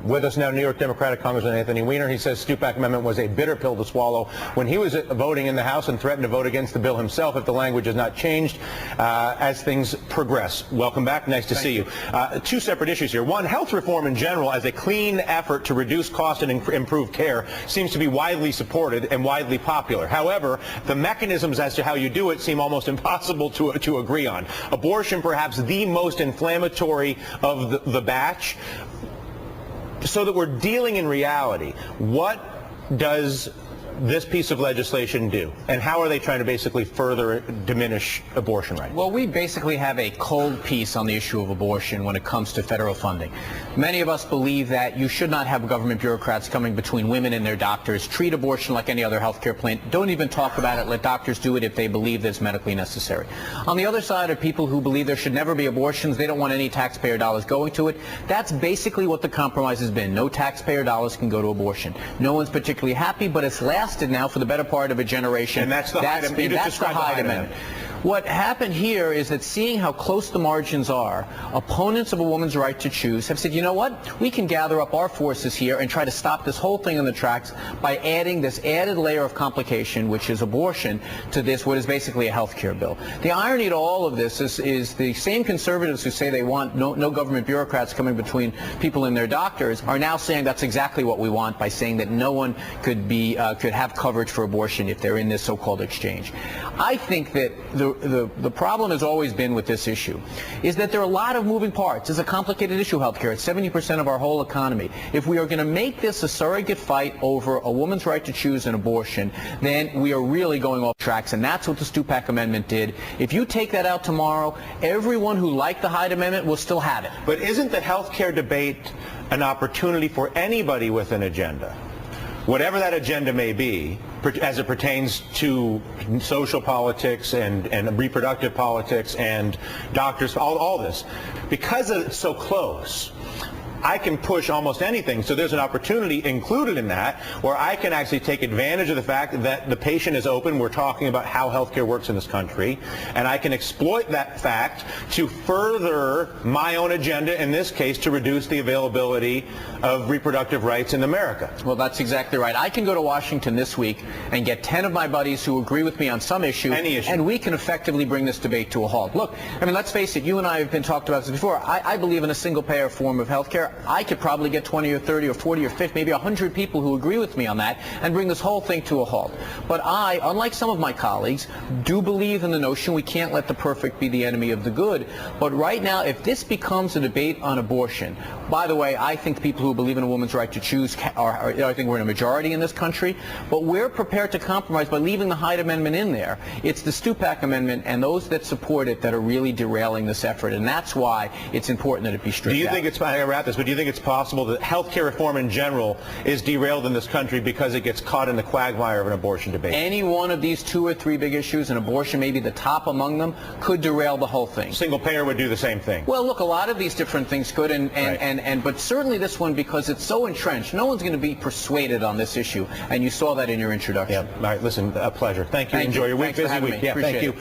With us now, New York Democratic Congressman Anthony Weiner. He says Stupak Amendment was a bitter pill to swallow when he was voting in the House and threatened to vote against the bill himself if the language is not changed as things progress. Welcome back. Nice to see you. Two separate issues here. One, health reform in general as a clean effort to reduce cost and improve care seems to be widely supported and widely popular. However, the mechanisms as to how you do it seem almost impossible to agree on. Abortion, perhaps the most inflammatory of the batch. So that we're dealing in reality, what does this piece of legislation do? And how are they trying to basically further diminish abortion rights? Well, we basically have a cold piece on the issue of abortion when it comes to federal funding. Many of us believe that you should not have government bureaucrats coming between women and their doctors. Treat abortion like any other health care plan. Don't even talk about it. Let doctors do it if they believe that it's medically necessary. On the other side are people who believe there should never be abortions. They don't want any taxpayer dollars going to it. That's basically what the compromise has been. No taxpayer dollars can go to abortion. No one's particularly happy, but it's lasted now for the better part of a generation. And that's the Hyde Amendment. What happened here is that seeing how close the margins are, opponents of a woman's right to choose have said, you know what, we can gather up our forces here and try to stop this whole thing in the tracks by adding this added layer of complication, which is abortion, to this, what is basically a health care bill. The irony to all of this is the same conservatives who say they want no government bureaucrats coming between people and their doctors are now saying that's exactly what we want by saying that no one could have coverage for abortion if they're in this so-called exchange. I think that the problem has always been with this issue is that there are a lot of moving parts. It's a complicated issue, healthcare. It's 70% of our whole economy. If we are going to make this a surrogate fight over a woman's right to choose an abortion, then we are really going off tracks, and that's what the Stupak Amendment did. If you take that out tomorrow, everyone who liked the Hyde Amendment will still have it. But isn't the healthcare debate an opportunity for anybody with an agenda, whatever that agenda may be, as it pertains to social politics and reproductive politics and doctors, all this? Because it's so close, I can push almost anything. So there's an opportunity included in that where I can actually take advantage of the fact that the patient is open. We're talking about how healthcare works in this country. And I can exploit that fact to further my own agenda, in this case, to reduce the availability of reproductive rights in America. Well, that's exactly right. I can go to Washington this week and get 10 of my buddies who agree with me on some issue, and we can effectively bring this debate to a halt. Look, I mean, let's face it, you and I have been talked about this before. I believe in a single-payer form of healthcare. I could probably get 20 or 30 or 40 or 50, maybe 100 people who agree with me on that and bring this whole thing to a halt. But I, unlike some of my colleagues, do believe in the notion we can't let the perfect be the enemy of the good. But right now, if this becomes a debate on abortion, by the way, I think people who believe in a woman's right to choose I think we're in a majority in this country, but we're prepared to compromise by leaving the Hyde Amendment in there. It's the Stupak Amendment and those that support it that are really derailing this effort, and that's why it's important that it be stripped out. Do you think it's, I gotta wrap this, but do you think it's possible that healthcare reform in general is derailed in this country because it gets caught in the quagmire of an abortion debate? Any one of these 2 or 3 big issues, and abortion may be the top among them, could derail the whole thing. Single payer would do the same thing. Well, look, a lot of these different things could, but certainly this one, because it's so entrenched, no one's going to be persuaded on this issue, and you saw that in your introduction. Yeah. All right, listen, a pleasure. Thank you. Enjoy your week. Busy week. Yeah, thank you.